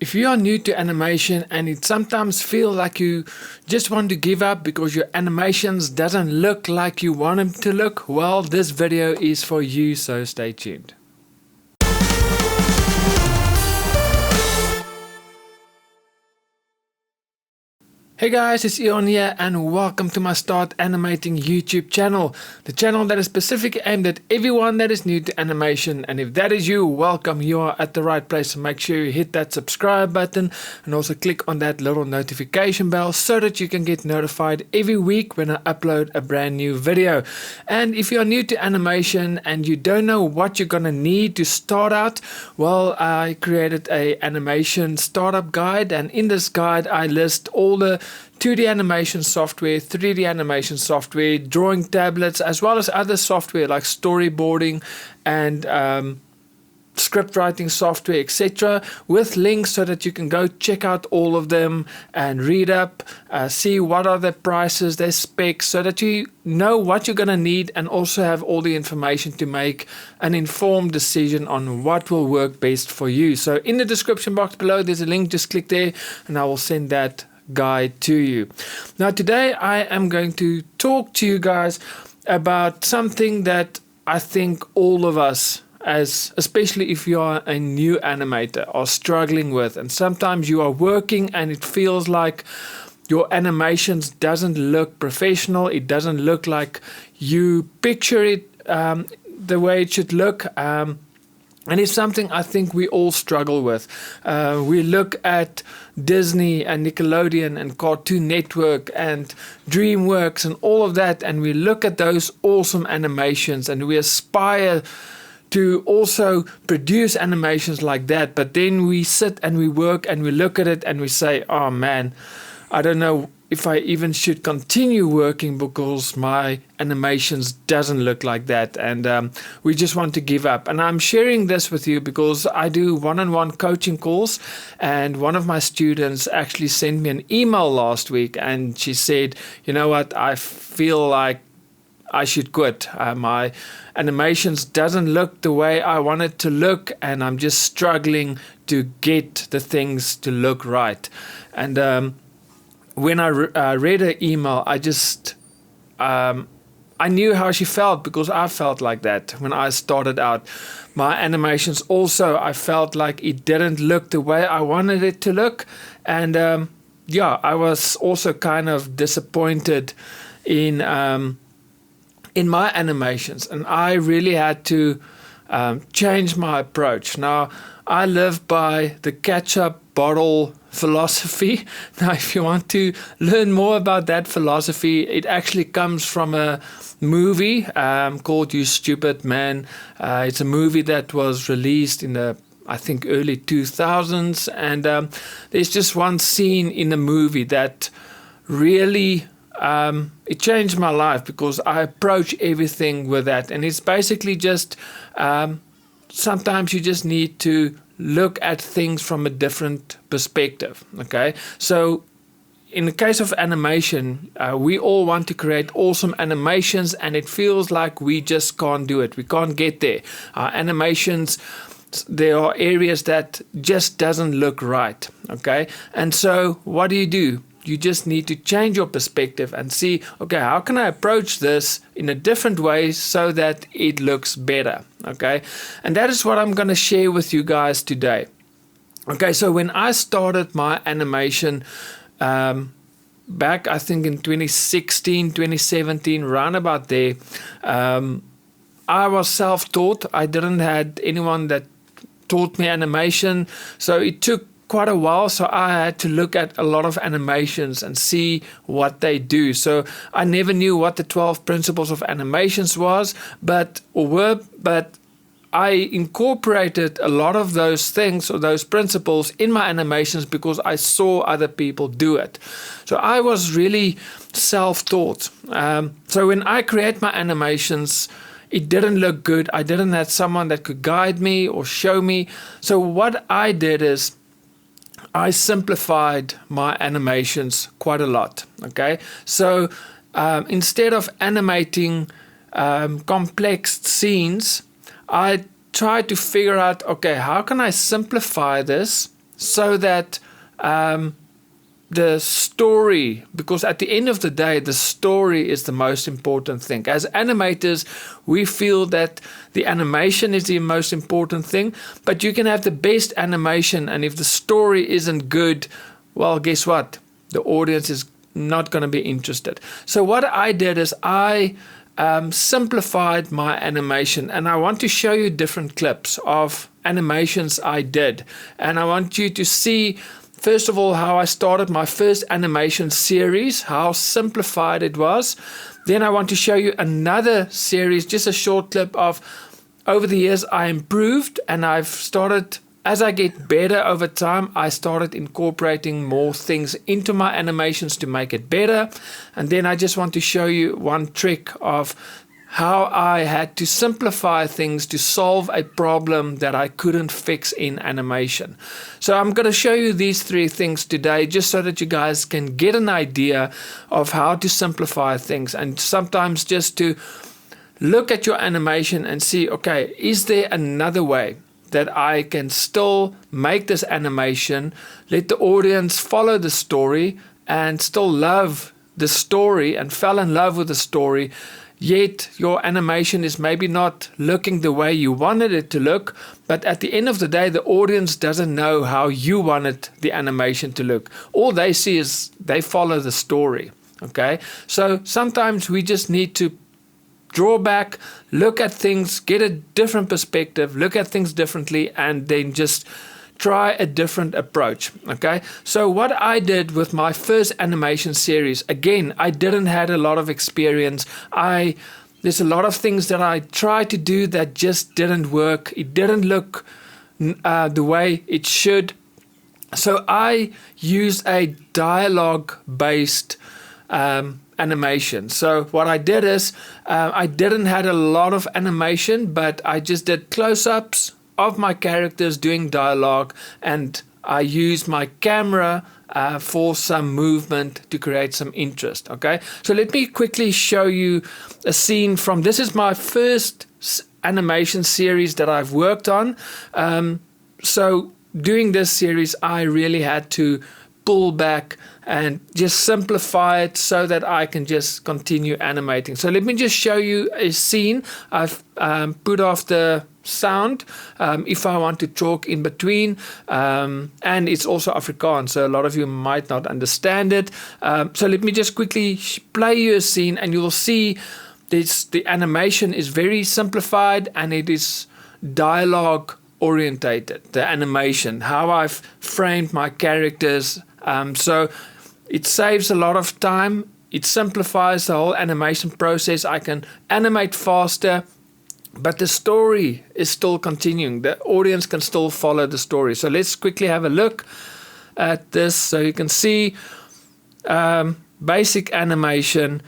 If you are new to animation and it sometimes feels like you just want to give up because your animations doesn't look like you want them to look, well, this video is for you, so stay tuned. Hey guys, it's Ion here and welcome to my Start Animating YouTube channel. The channel that is specifically aimed at everyone that is new to animation, and if that is you, welcome, you are at the right place. So make sure you hit that subscribe button and also click on that little notification bell so that you can get notified every week when I upload a brand new video. And if you're new to animation and you don't know what you're gonna need to start out, well, I created a animation startup guide, and in this guide I list all the 2D animation software, 3D animation software, drawing tablets, as well as other software like storyboarding and script writing software, etc., with links so that you can go check out all of them and read up, see what are the prices, their specs, so that you know what you're going to need and also have all the information to make an informed decision on what will work best for you. So in the description box below, there's a link, just click there and I will send that guide to you. Now today I am going to talk to you guys about something that I think all of us, especially if you are a new animator, are struggling with. And sometimes you are working and it feels like your animations doesn't look professional, it doesn't look like you picture it the way it should look. And it's something I think we all struggle with. We look at Disney and Nickelodeon and Cartoon Network and DreamWorks and all of that, and we look at those awesome animations and we aspire to also produce animations like that. But then we sit and we work and we look at it and we say, oh man, I don't know if I even should continue working because my animations doesn't look like that, and we just want to give up. And I'm sharing this with you because I do one-on-one coaching calls, and one of my students actually sent me an email last week and she said, you know what, I feel like I should quit. My animations doesn't look the way I want it to look, and I'm just struggling to get the things to look right. And when I read her email, I just, I knew how she felt because I felt like that when I started out. My animations also, I felt like it didn't look the way I wanted it to look. And yeah, I was also kind of disappointed in my animations. And I really had to change my approach. Now, I live by the ketchup bottle philosophy. Now, if you want to learn more about that philosophy, it actually comes from a movie called You Stupid Man. It's a movie that was released in the, I think, early 2000s. And there's just one scene in the movie that really it changed my life because I approach everything with that. And it's basically just sometimes you just need to look at things from a different perspective. Okay, so in the case of animation, we all want to create awesome animations, and it feels like we just can't do it. We can't get there. Our animations, there are areas that just doesn't look right. Okay, and so what do? You just need to change your perspective and see, okay, how can I approach this in a different way so that it looks better, okay? And that is what I'm going to share with you guys today. Okay, so when I started my animation back, I think in 2016, 2017, round about there, I was self-taught. I didn't have anyone that taught me animation, so it took quite a while, so I had to look at a lot of animations and see what they do. So I never knew what the 12 principles of animations was, but I incorporated a lot of those things or those principles in my animations because I saw other people do it. So I was really self-taught. So when I create my animations, it didn't look good. I didn't have someone that could guide me or show me. So what I did is I simplified my animations quite a lot. Okay, so instead of animating complex scenes, I tried to figure out, okay, how can I simplify this so that the story, because at the end of the day, the story is the most important thing. As animators, we feel that the animation is the most important thing, but you can have the best animation, and if the story isn't good, well, guess what? The audience is not going to be interested. So what I did is I simplified my animation, and I want to show you different clips of animations I did, and I want you to see first of all how I started my first animation series, how simplified it was. Then I want to show you another series, just a short clip of over the years I improved, and I've started, as I get better over time, I started incorporating more things into my animations to make it better. And then I just want to show you one trick of how I had to simplify things to solve a problem that I couldn't fix in animation. So I'm going to show you these three things today, just so that you guys can get an idea of how to simplify things, and sometimes just to look at your animation and see, okay, is there another way that I can still make this animation, let the audience follow the story and still love the story and fell in love with the story, yet your animation is maybe not looking the way you wanted it to look, but at the end of the day, the audience doesn't know how you wanted the animation to look. All they see is they follow the story, okay? So sometimes we just need to draw back, look at things, get a different perspective, look at things differently, and then just try a different approach, okay? So what I did with my first animation series, again, I didn't have a lot of experience. There's a lot of things that I tried to do that just didn't work. It didn't look the way it should. So I used a dialogue-based animation. So what I did is I didn't have a lot of animation, but I just did close-ups of my characters doing dialogue, and I used my camera for some movement to create some interest. Okay, so let me quickly show you a scene from, this is my first animation series that I've worked on. So doing this series, I really had to pull back and just simplify it so that I can just continue animating. So let me just show you a scene. I've put off the sound if I want to talk in between, and it's also Afrikaans, so a lot of you might not understand it. So let me just quickly play you a scene, and you will see the animation is very simplified and it is dialogue orientated. The animation, how I've framed my characters, so it saves a lot of time. It simplifies the whole animation process. I can animate faster, but the story is still continuing. The audience can still follow the story. So let's quickly have a look at this. So you can see basic animation,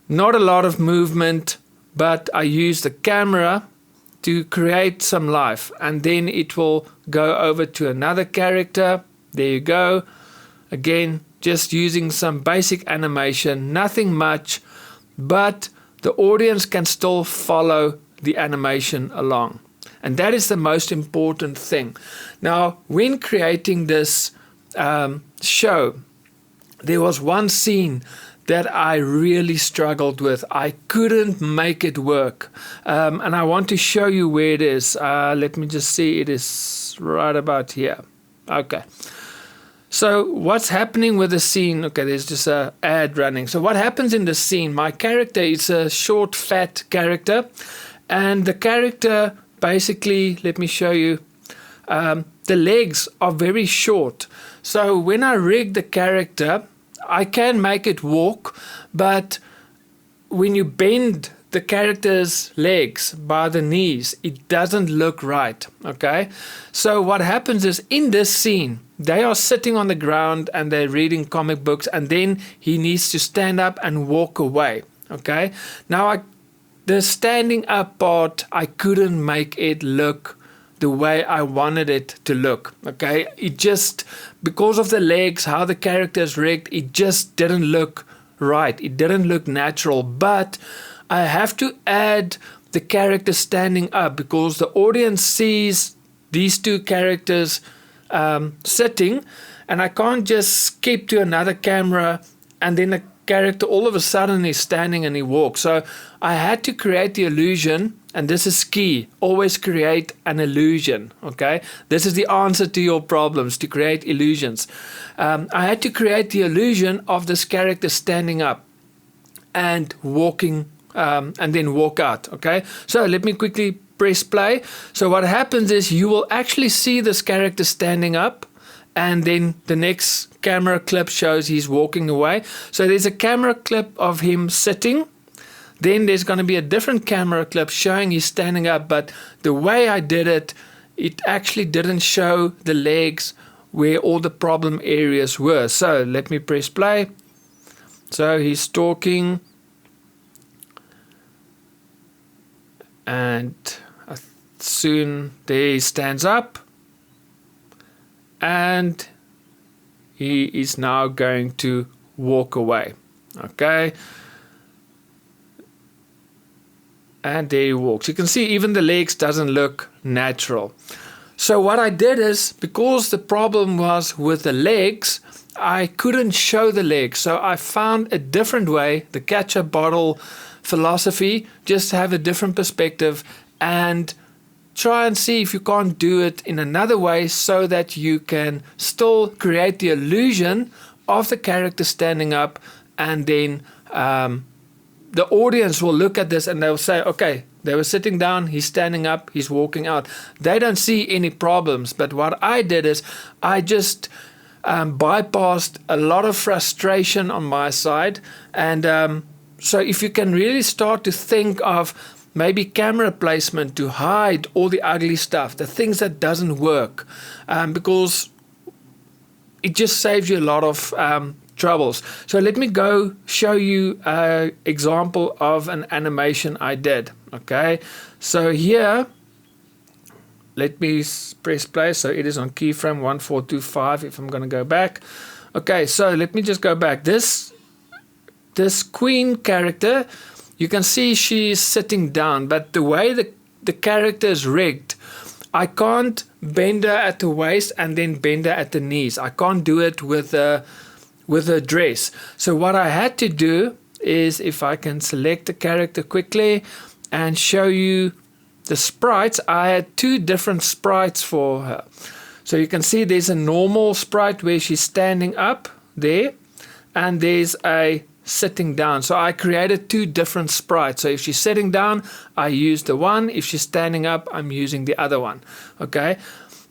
not a lot of movement, but I use the camera to create some life. And then it will go over to another character. There you go. Again, just using some basic animation, nothing much, but the audience can still follow the animation along. And that is the most important thing. Now, when creating this show, there was one scene that I really struggled with. I couldn't make it work. And I want to show you where it is. Let me just see. It is right about here. Okay. So what's happening with the scene? Okay, there's just an ad running. So what happens in the scene? My character is a short, fat character. And the character basically, let me show you, the legs are very short. So when I rig the character, I can make it walk, but when you bend the character's legs by the knees, it doesn't look right, okay? So what happens is, in this scene, they are sitting on the ground and they're reading comic books, and then he needs to stand up and walk away, okay? Now, the standing up part, I couldn't make it look the way I wanted it to look, okay? It just, because of the legs, how the character is rigged, it just didn't look right. It didn't look natural, but I have to add the character standing up because the audience sees these two characters sitting, and I can't just skip to another camera and then the character all of a sudden is standing and he walks. So I had to create the illusion, and this is key. Always create an illusion, okay? This is the answer to your problems, to create illusions. I had to create the illusion of this character standing up and walking, and then walk out, okay? So let me quickly press play. So what happens is you will actually see this character standing up, and then the next camera clip shows he's walking away. So there's a camera clip of him sitting. Then there's going to be a different camera clip showing he's standing up. But the way I did it, it actually didn't show the legs where all the problem areas were. So let me press play. So he's talking. And soon there he stands up. And he is now going to walk away. Okay. And there he walks. You can see even the legs doesn't look natural. So what I did is, because the problem was with the legs, I couldn't show the legs. So I found a different way, the ketchup bottle philosophy, just have a different perspective and try and see if you can't do it in another way so that you can still create the illusion of the character standing up, and then the audience will look at this and they'll say, okay, they were sitting down, he's standing up, he's walking out. They don't see any problems. But what I did is I just bypassed a lot of frustration on my side. And so if you can really start to think of maybe camera placement to hide all the ugly stuff, the things that doesn't work, because it just saves you a lot of troubles. So let me go show you an example of an animation I did. Okay, so here, let me press play. So it is on keyframe 1425 if I'm going to go back. Okay, so let me just go back. This queen character, you can see she's sitting down, but the way the character is rigged, I can't bend her at the waist and then bend her at the knees. I can't do it with a dress. So what I had to do is, if I can select the character quickly and show you the sprites, I had two different sprites for her. So you can see there's a normal sprite where she's standing up there, and there's a sitting down. So I created two different sprites. So if she's sitting down, I use the one. If she's standing up, I'm using the other one. Okay,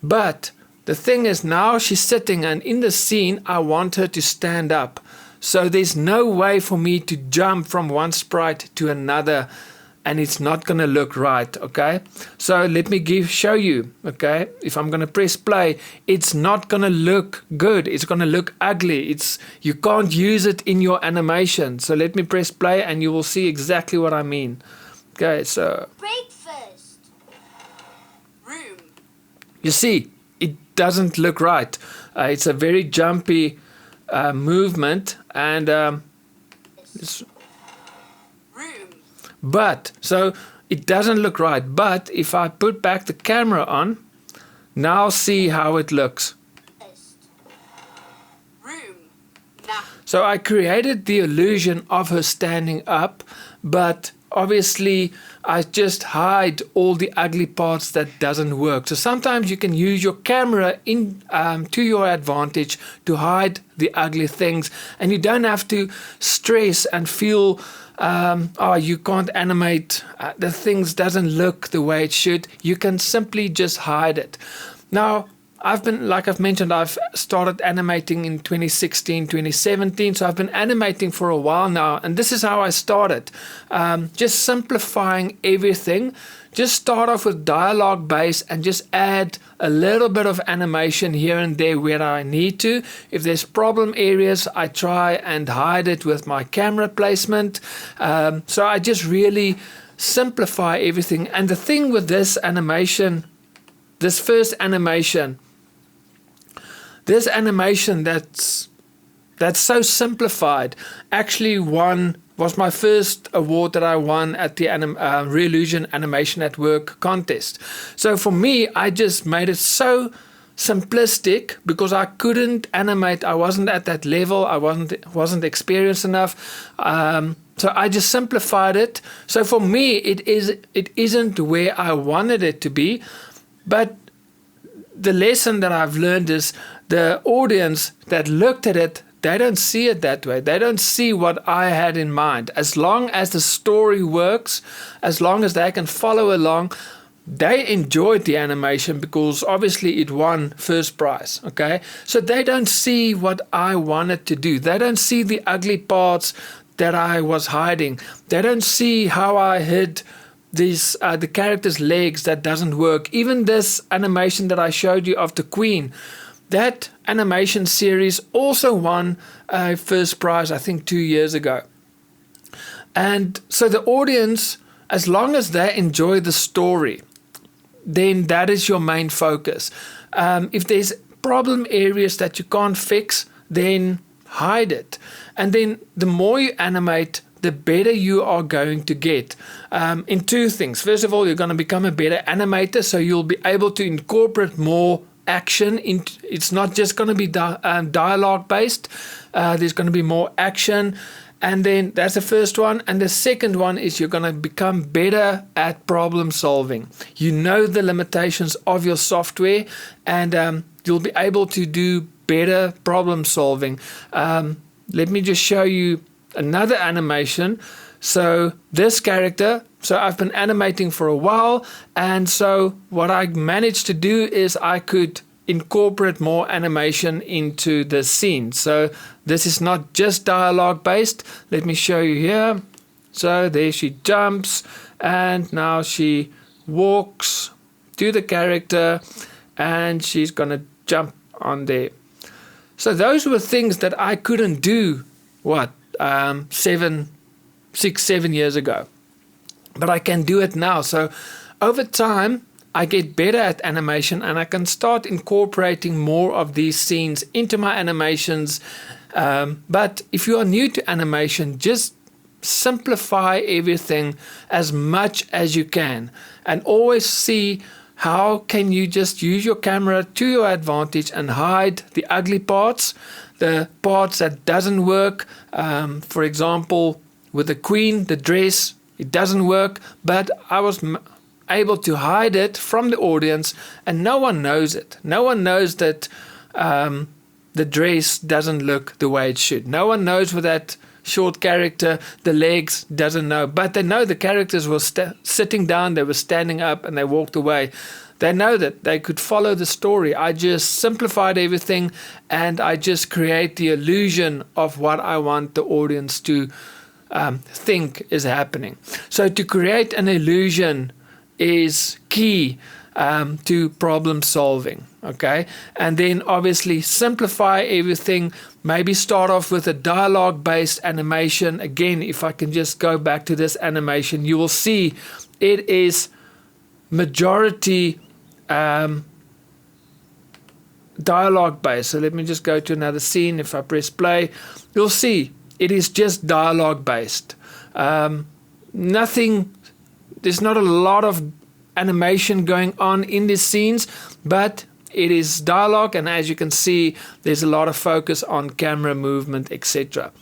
but the thing is, now she's sitting, and in the scene I want her to stand up. So there's no way for me to jump from one sprite to another, and it's not going to look right. Okay, so let me show you. Okay, if I'm going to press play, it's not going to look good. It's going to look ugly. You can't use it in your animation. So let me press play and you will see exactly what I mean. Okay, so breakfast room. You see, it doesn't look right. It's a very jumpy movement, and but so it doesn't look right. But if I put back the camera on, now see how it looks. So I created the illusion of her standing up, but obviously I just hide all the ugly parts that doesn't work. So sometimes you can use your camera to your advantage to hide the ugly things, and you don't have to stress and feel you can't animate, the things doesn't look the way it should. You can simply just hide it. Now, like I've mentioned, I've started animating in 2016, 2017. So I've been animating for a while now. And this is how I started. Just simplifying everything. Just start off with dialogue base and just add a little bit of animation here and there where I need to. If there's problem areas, I try and hide it with my camera placement. So I just really simplify everything. And the thing with this animation, this first animation, this animation that's so simplified actually was my first award that I won at the Real Illusion Animation at Work contest. So for me, I just made it so simplistic because I couldn't animate. I wasn't at that level. I wasn't experienced enough. So I just simplified it. So for me, it isn't where I wanted it to be. But the lesson that I've learned is the audience that looked at it, they don't see it that way. They don't see what I had in mind. As long as the story works, as long as they can follow along, they enjoyed the animation because obviously it won first prize. Okay, so they don't see what I wanted to do. They don't see the ugly parts that I was hiding. They don't see how I hid these the character's legs that doesn't work. Even this animation that I showed you of the Queen, that animation series also won a first prize, I think 2 years ago. And so the audience, as long as they enjoy the story, then that is your main focus. If there's problem areas that you can't fix, then hide it. And then the more you animate, the better you are going to get in two things. First of all, you're going to become a better animator, so you'll be able to incorporate more action. It's not just going to be dialogue based. There's going to be more action. And then that's the first one. And the second one is you're going to become better at problem solving. You know the limitations of your software, and you'll be able to do better problem solving. Let me just show you another animation. So this character, so I've been animating for a while, and so what I managed to do is I could incorporate more animation into the scene. So this is not just dialogue based. Let me show you here. So there she jumps, and now she walks to the character, and she's gonna jump on there. So those were things that I couldn't do 6, 7 years ago, but I can do it now. So over time I get better at animation, and I can start incorporating more of these scenes into my animations. But if you are new to animation, just simplify everything as much as you can, and always see how can you just use your camera to your advantage and hide the ugly parts, the parts that doesn't work. For example, with the Queen, the dress, it doesn't work, but I was able to hide it from the audience, and no one knows it. No one knows that the dress doesn't look the way it should. No one knows with that short character, the legs doesn't know, but they know the characters were sitting down, they were standing up, and they walked away. They know that they could follow the story. I just simplified everything, and I just create the illusion of what I want the audience to think is happening. So to create an illusion is key to problem solving. Okay, and then obviously simplify everything. Maybe start off with a dialogue based animation. Again, if I can just go back to this animation, you will see it is majority dialogue based. So let me just go to another scene. If I press play, you'll see it is just dialogue based. Nothing, there's not a lot of animation going on in these scenes, but it is dialogue, and as you can see, there's a lot of focus on camera movement, etc.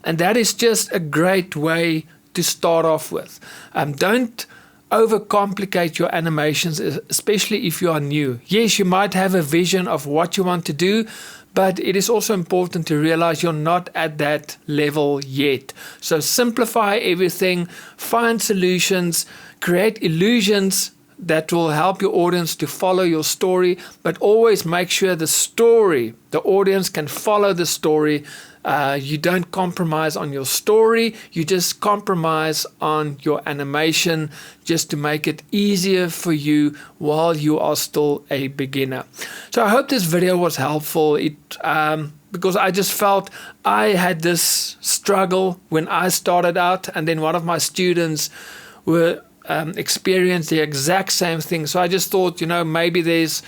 And that is just a great way to start off with. Don't overcomplicate your animations, especially if you are new. Yes, you might have a vision of what you want to do, but it is also important to realize you're not at that level yet. So simplify everything, find solutions, create illusions that will help your audience to follow your story, but always make sure the story, the audience can follow the story. You don't compromise on your story, you just compromise on your animation just to make it easier for you while you are still a beginner. So I hope this video was helpful. Because I just felt I had this struggle when I started out, and then one of my students were experienced the exact same thing. So I just thought, maybe there's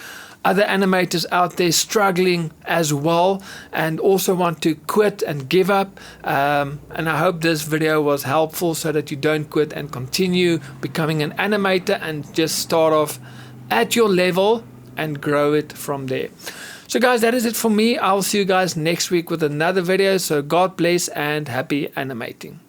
other animators out there struggling as well and also want to quit and give up. And I hope this video was helpful so that you don't quit and continue becoming an animator and just start off at your level and grow it from there. So guys, that is it for me. I'll see you guys next week with another video. So God bless and happy animating.